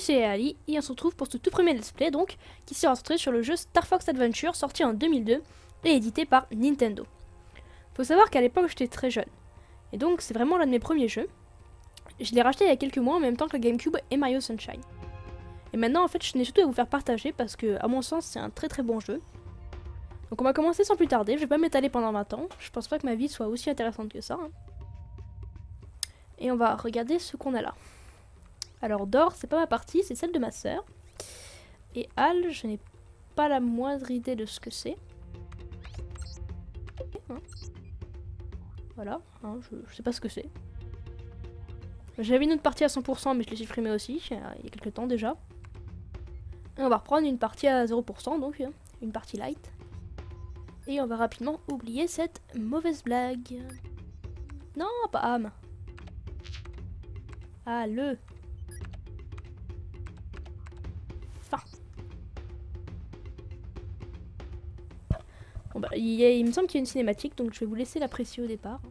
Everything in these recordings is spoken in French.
c'est Ali et on se retrouve pour ce tout premier let's play donc qui s'est centré sur le jeu Star Fox Adventure sorti en 2002 et édité par Nintendo. Faut savoir qu'à l'époque j'étais très jeune et donc c'est vraiment l'un de mes premiers jeux. Je l'ai racheté il y a quelques mois en même temps que la GameCube et Mario Sunshine. Et maintenant en fait je tenais surtout à vous faire partager parce que à mon sens c'est un très bon jeu. Donc on va commencer sans plus tarder, je vais pas m'étaler pendant 20 ans, je pense pas que ma vie soit aussi intéressante que ça. Et on va regarder ce qu'on a là. Alors Dor, c'est pas ma partie, c'est celle de ma sœur. Et Al, je n'ai pas la moindre idée de ce que c'est. Voilà, je sais pas ce que c'est. J'avais une autre partie à 100% mais je l'ai supprimée aussi, il y a quelques temps déjà. Et on va reprendre une partie à 0%, donc une partie light. Et on va rapidement oublier cette mauvaise blague. Non, pas Am. Ah, le. Bon bah, il me semble qu'il y a une cinématique, donc je vais vous laisser l'apprécier au départ.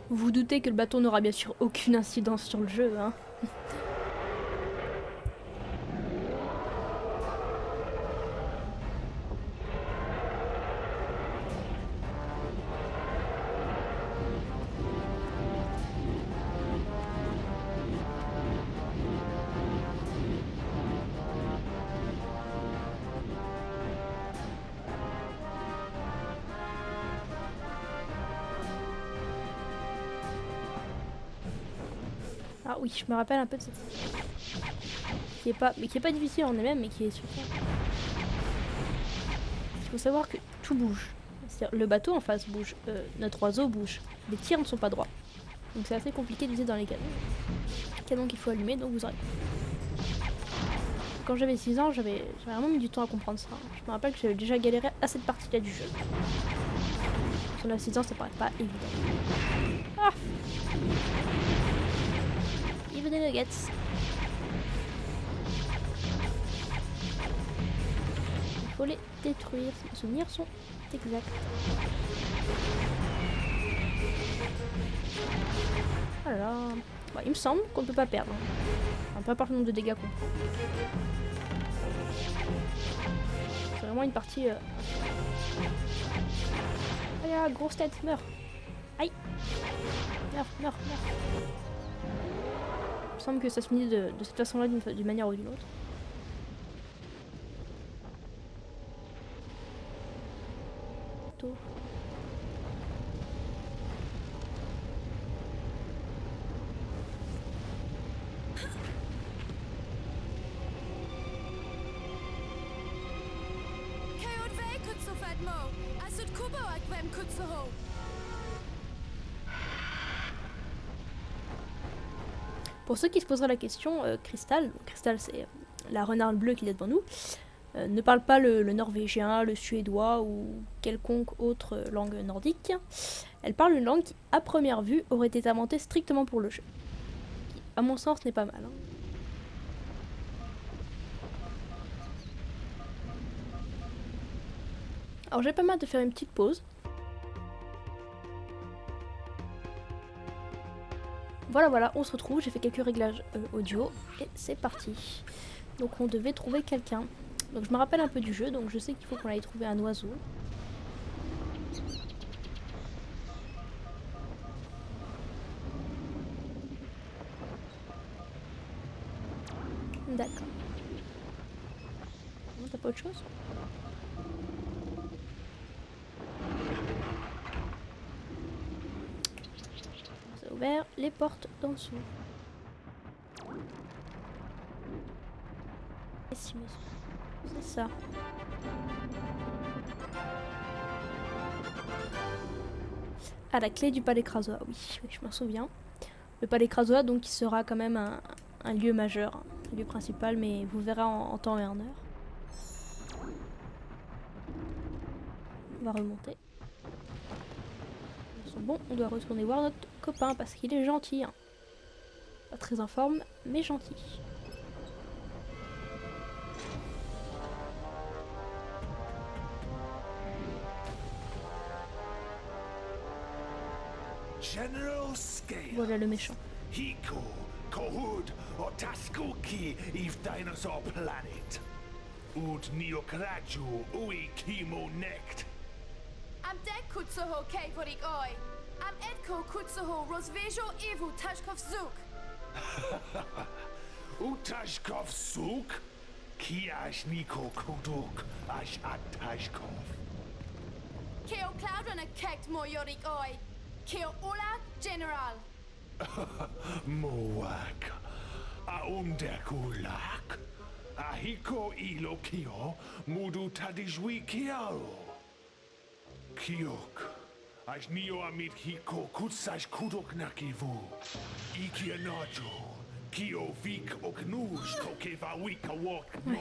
Vous vous doutez que le bâton n'aura bien sûr aucune incidence sur le jeu, hein. Ah oui, je me rappelle un peu de cette qui est pas difficile en elle-même, mais qui est surtout. Il faut savoir que tout bouge. C'est-à-dire le bateau en face bouge, notre oiseau bouge. Les tirs ne sont pas droits. Donc c'est assez compliqué d'utiliser dans les canons. Canon qu'il faut allumer, donc vous aurez. Quand j'avais 6 ans, j'avais vraiment mis du temps à comprendre ça. Je me rappelle que j'avais déjà galéré à cette partie-là du jeu. Quand on a 6 ans, ça paraît pas évident. Ah! Des nuggets. Il faut les détruire, si mes souvenirs sont exacts. Voilà. Bah, il me semble qu'on ne peut pas perdre. Enfin, peu importe le nombre de dégâts qu'on prend. C'est vraiment une partie... Allez, grosse tête, meurs. Aïe. Meurs. Il me semble que ça se finit de cette façon-là d'une manière ou d'une autre. Tôt. Pour ceux qui se poseraient la question, Crystal c'est la renarde bleue qui est devant nous, ne parle pas le norvégien, le suédois ou quelconque autre langue nordique. Elle parle une langue qui, à première vue, aurait été inventée strictement pour le jeu. Qui, à mon sens, n'est pas mal. Hein. Alors j'ai pas mal de faire une petite pause. Voilà, on se retrouve, j'ai fait quelques réglages audio et c'est parti. Donc on devait trouver quelqu'un. Donc je me rappelle un peu du jeu, donc je sais qu'il faut qu'on aille trouver un oiseau. D'accord. T'as pas autre chose ? ouvert les portes d'en dessous. ici, monsieur. C'est ça. Ah, la clé du palais Krazoa, oui, je m'en souviens. Le palais Krazoa, donc, qui sera quand même un lieu majeur, un lieu principal, mais vous verrez en temps et en heure. On va remonter. Bon, on doit retourner voir notre copain parce qu'il est gentil. Hein. Pas très en forme, mais gentil. General Scale. Voilà le méchant. Hiko, Kohud, Otaskuki, Eve Dinosaur Planet. Ut Neokraju, Ui Kimo Nekt. Am dek kutsuho keivorik oi. Am edko kutsuho rosvejo evu tashkov zuk. Utashkov Suk? Kiash Niko Kuduk, Ash Atashkov. Keo cloudrunner kekt moyorik oi. Keo ola general. Moak. Aumdekulak. Ahiko Ilokio, Mudu Tadijwi Kiaro. Kiok. Ash Nio Amit Hiko Kutsash Kudok Nakivu. Ikianajo. Kio Vik Oknuj Kokeva Wika Wok No.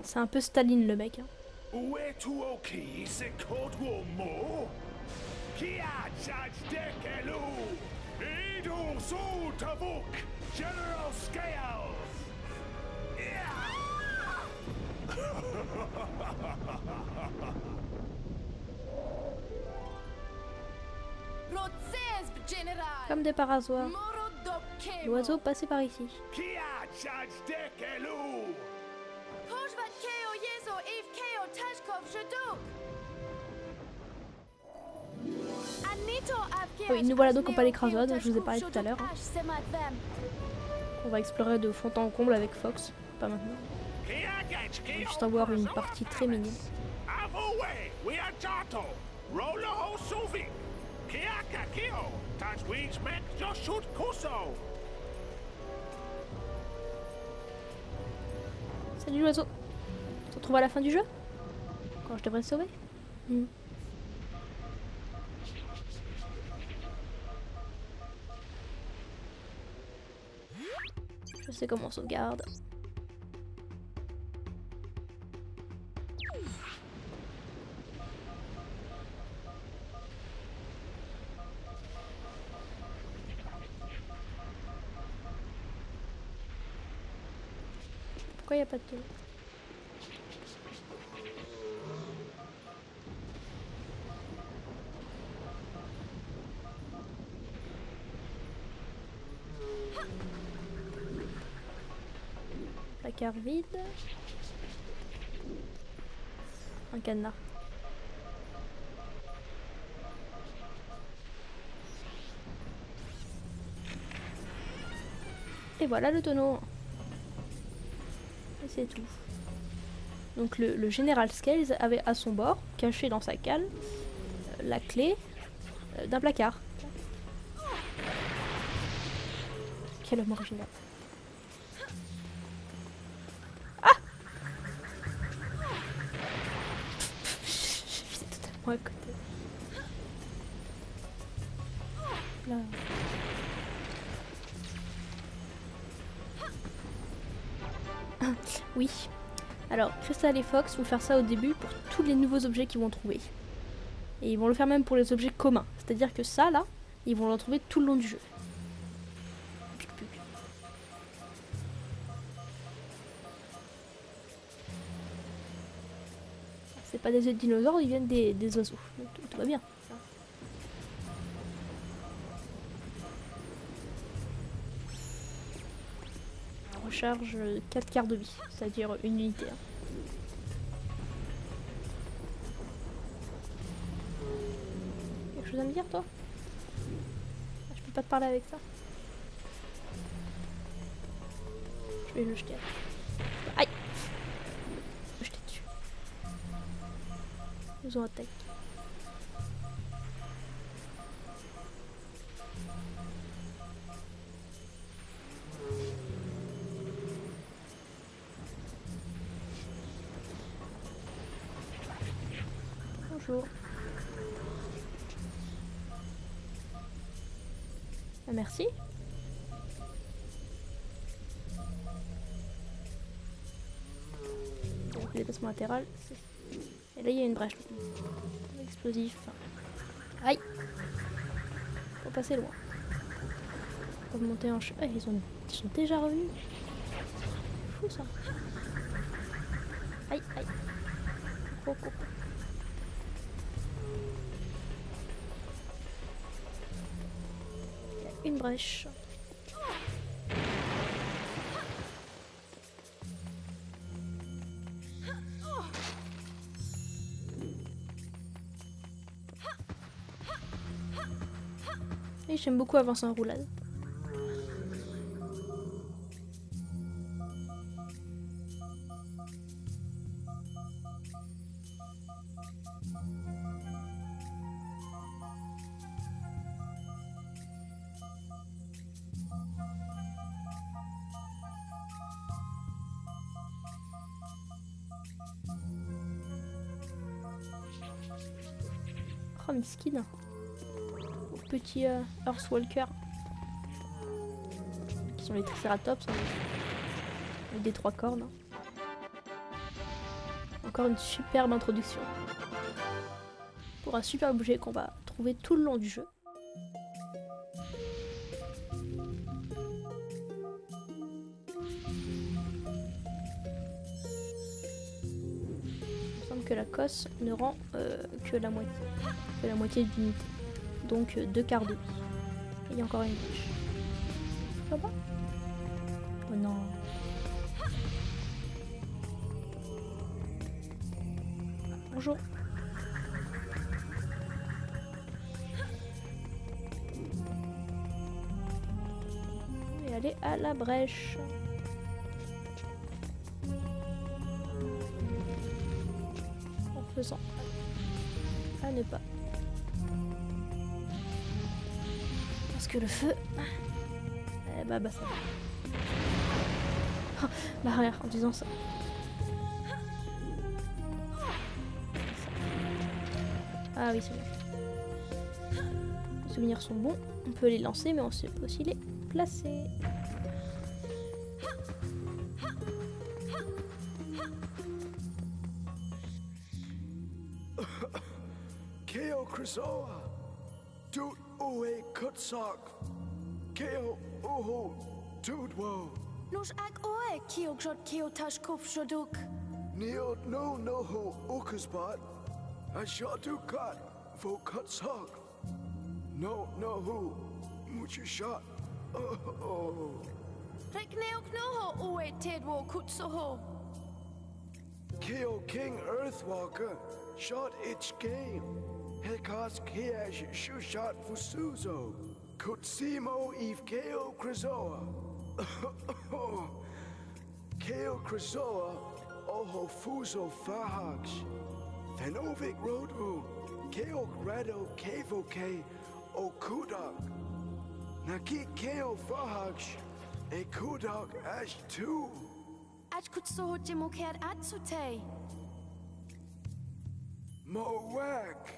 C'est un peu Staline le mec. Hein. Uetu Oki Sekotwo Mo. Kia Chach Dekelu. Idu Su Tavuk. General Scales. Rotzes general. Comme des parasoirs. Moro dok kemo. L'oiseau passait par ici. Kia Chach Dekelu. Pojvat keo yezo ev keo tashkov jeduk. Anito avkiash. Oui, nous voilà donc au palais Krazoa dont je vous ai parlé tout à l'heure. On va explorer de fond en comble avec Fox. Pas maintenant. Juste en voir une partie très mignonne. Salut l'oiseau. On se retrouve à la fin du jeu quand je devrais le sauver. Je sais comment on sauvegarde. Pourquoi il n'y a pas de télé? Placard vide. Un cadenas. Et voilà le tonneau. Et c'est tout. Donc le général Scales avait à son bord, caché dans sa cale, la clé d'un placard. Quel homme original. Ah! J'étais totalement à côté. Là. Oui. Alors, Crystal et Fox vont faire ça au début pour tous les nouveaux objets qu'ils vont trouver. Et ils vont le faire même pour les objets communs. C'est-à-dire que ça, là, ils vont le trouver tout le long du jeu. C'est pas des dinosaures, ils viennent des oiseaux. Donc, tout va bien. Recharge 4 quarts de vie, c'est-à-dire une unité. Hein. Quelque chose à me dire, toi? Je peux pas te parler avec ça. Je vais le jeter. Aïe! Je jeter dessus. Ils ont attaqué. Bonjour. Ah, merci. Donc, le déplacement latéral. Et là, il y a une brèche. Explosif. Aïe. Faut passer loin. Faut monter en chemin. Ils sont déjà revenus. Fou ça. Aïe, aïe. Oh, oh. Il y a une brèche. Et j'aime beaucoup avancer en roulade. Oh, miskin. Petit Earthwalker. Qui sont les Triceratops. Hein, avec des 3 cornes. Hein. Encore une superbe introduction. Pour un super objet qu'on va trouver tout le long du jeu. Il me semble que la cosse ne rend que la moitié d'unité. Donc 2 quarts de vie. Et il y a encore une brèche. Ça va? Oh non. Bonjour. Et aller à la brèche. En faisant à ne pas. Parce que le feu... bah ça va. Oh, barrière en disant ça. Ah oui, c'est bon. Les souvenirs sont bons. On peut les lancer, mais on peut aussi les placer. Keo Krizoa. Dut Uwe Kutsak. Keo Uhu Dudwo. Nos ag oe kio grot kio tashkov shoduk. Neod no noho ukasbat. Ashatu kat vo Kutsak. No noho muchishot. Oh. Rek neok noho oe tedwo kutsoho. Keo King Earthwalker shot its game. Helkas Kiash Shushat Fusuzo. Kutsimo Eve Keo Krizoa. Keo Krizoa Oho Fuso Fahax. Fenovic Rodu. Keo Grado Kevoke Okudak. Naki Keo Fahax. A Kudak Ash 2. Ach kutsoho jimokert atsute. Moak.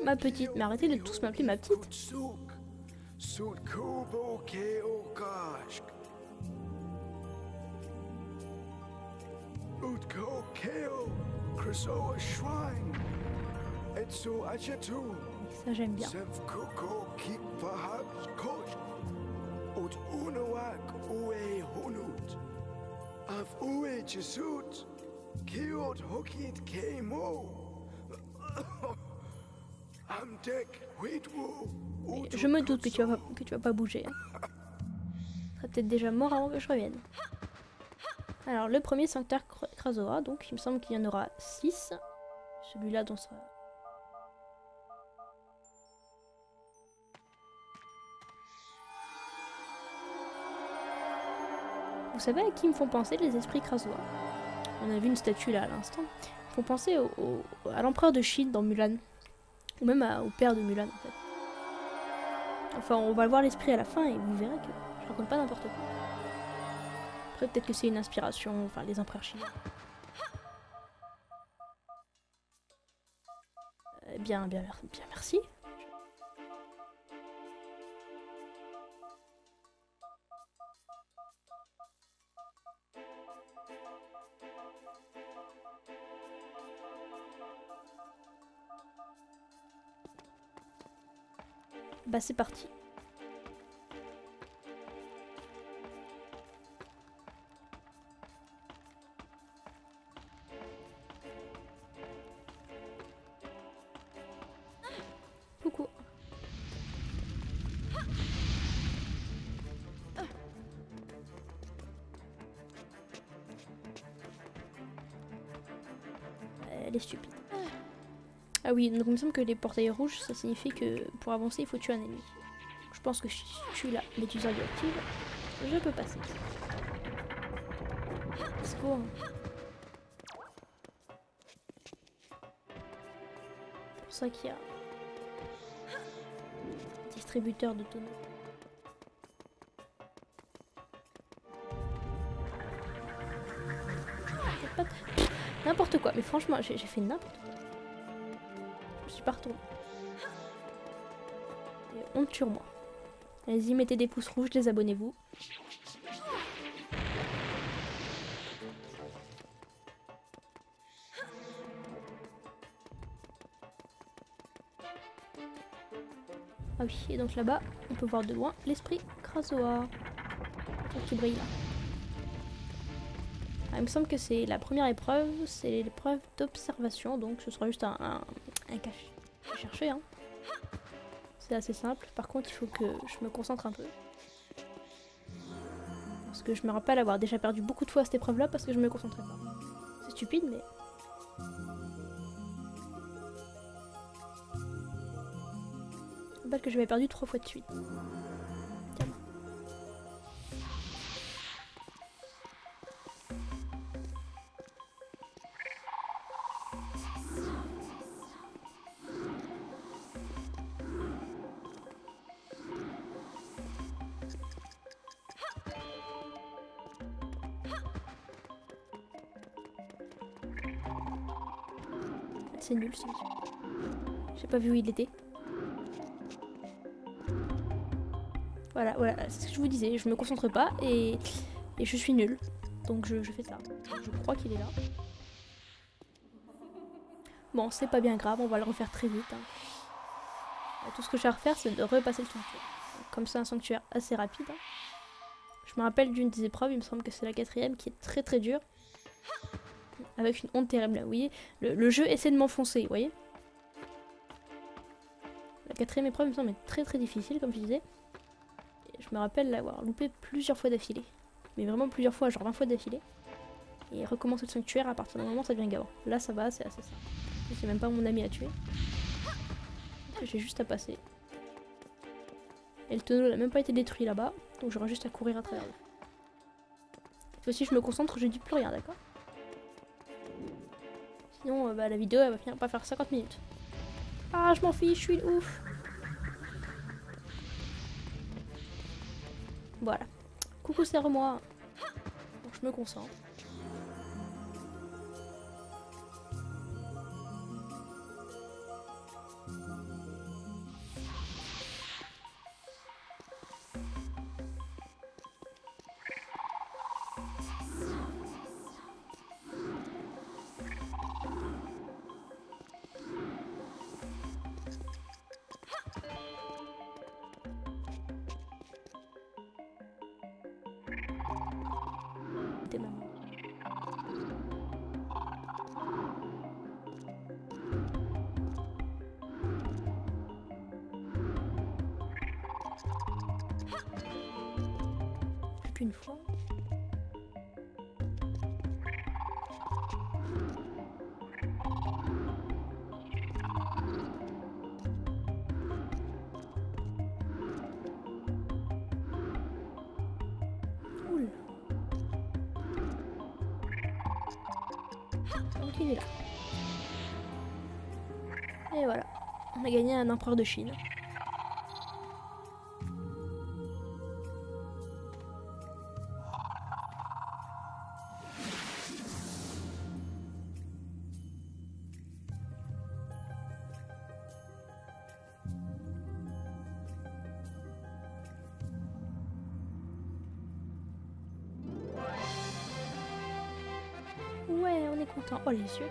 Ma petite, mais arrêtez de tous m'appeler ma petite. Sudkubo Keokashk. Utko Keo Krizoa Shrine. Etsu Achatu. Ça j'aime bien. Semfkuko Kipahak Kosh. Ut Unawak Ue Hunut. Av Ue Jesut. Kiot Hokit Kemo. Je me doute que tu vas pas bouger. Hein. Tu serais peut-être déjà mort avant que je revienne. Alors le premier Sanctar Krazoa, donc il me semble qu'il y en aura 6. Celui-là dont ça... Vous savez à qui me font penser les esprits Krazoa? On a vu une statue là à l'instant. Ils font penser à l'empereur de Chine dans Mulan. Ou même au père de Mulan en fait. Enfin on va voir l'esprit à la fin et vous verrez que je raconte pas n'importe quoi. Après peut-être que c'est une inspiration, enfin les empereurs chinois. Bien, merci. Bah c'est parti. Coucou. Elle est stupide. Ah oui, donc il me semble que les portails rouges, ça signifie que pour avancer, il faut tuer un ennemi. Je pense que si je tue la méduse radioactive, je peux passer. C'est court. C'est pour ça qu'il y a un distributeur de tonneaux. N'importe quoi, mais franchement, j'ai fait n'importe quoi. Je suis pas retournée. Et honte sur moi. Allez-y, mettez des pouces rouges, désabonnez-vous. Ah oui, et donc là-bas, on peut voir de loin l'esprit Krasoa. Qui brille là. Ah, il me semble que c'est la première épreuve, c'est l'épreuve d'observation, donc ce sera juste un cache à chercher. Hein. C'est assez simple, par contre il faut que je me concentre un peu. Parce que je me rappelle avoir déjà perdu beaucoup de fois à cette épreuve là parce que je me concentrais pas. C'est stupide mais... Je rappelle que j'avais perdu 3 fois de suite. Tiens. C'est nul, c'est nul. J'ai pas vu où il était. Voilà, c'est ce que je vous disais, je me concentre pas et je suis nulle. Donc je fais ça. Je crois qu'il est là. Bon, c'est pas bien grave, on va le refaire très vite. Hein. Tout ce que j'ai à refaire, c'est de repasser le sanctuaire. Donc, comme c'est un sanctuaire assez rapide. Hein. Je me rappelle d'une des épreuves, il me semble que c'est la 4ème, qui est très très dure. Avec une honte terrible, vous voyez. Le jeu essaie de m'enfoncer, vous voyez. La 4ème épreuve, il me semble, est très très difficile, comme je disais. Et je me rappelle l'avoir loupé plusieurs fois d'affilée. Mais vraiment plusieurs fois, genre 20 fois d'affilée. Et recommencer le sanctuaire, à partir d'un moment, ça devient gavant. Là, ça va, c'est assez simple. C'est même pas mon ami à tuer. J'ai juste à passer. Et le tonneau n'a même pas été détruit là-bas. Donc j'aurai juste à courir à travers lui. Cette fois-ci, je me concentre, je dis plus rien, d'accord? Sinon, la vidéo, elle va finir par faire 50 minutes. Ah, je m'en fiche, je suis ouf. Voilà. Coucou, serre-moi. Donc, je me concentre. Plus qu'une fois. Oula. Donc il est là. Et voilà. On a gagné un empereur de Chine. est content. Oh les yeux.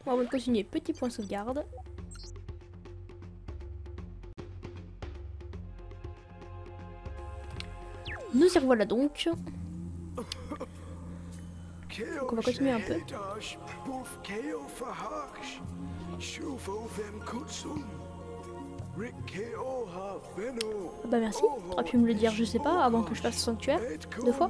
Bon, on va continuer. Petit point sauvegarde. Nous y revoilà donc. Donc on va continuer un peu. Ah bah merci, t'aurais pu me le dire, je sais pas, avant que je fasse sanctuaire 2 fois.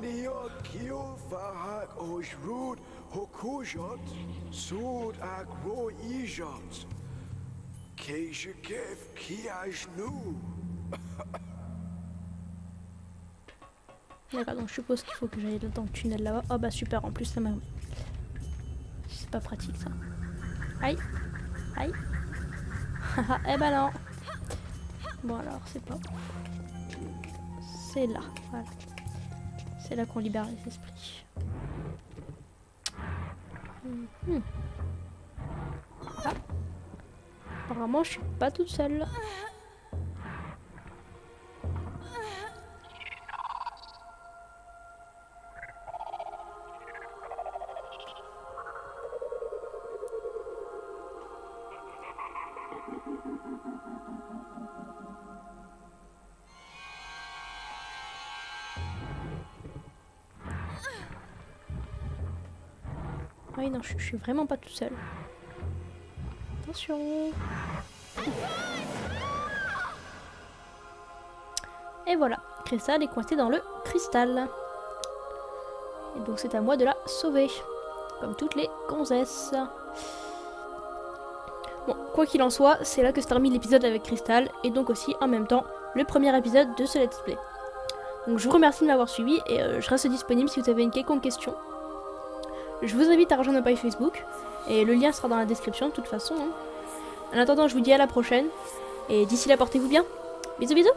D'accord, donc je suppose qu'il faut que j'aille dans le tunnel là-bas. Oh bah super, en plus ça m'a... C'est pas pratique ça. Aïe. Aïe. Haha, eh ben non. Bon alors, c'est pas... C'est là, voilà. C'est là qu'on libère les esprits. Ah. Apparemment, je suis pas toute seule. Oui, non, je suis vraiment pas toute seule. Attention. Et voilà, Crystal est coincée dans le cristal. Et donc c'est à moi de la sauver. Comme toutes les gonzesses. Bon, quoi qu'il en soit, c'est là que se termine l'épisode avec Crystal. Et donc aussi, en même temps, le premier épisode de ce let's play. Donc je vous remercie de m'avoir suivi et je reste disponible si vous avez une quelconque question. Je vous invite à rejoindre ma page Facebook et le lien sera dans la description de toute façon. En attendant, je vous dis à la prochaine et d'ici là, portez-vous bien. Bisous bisous.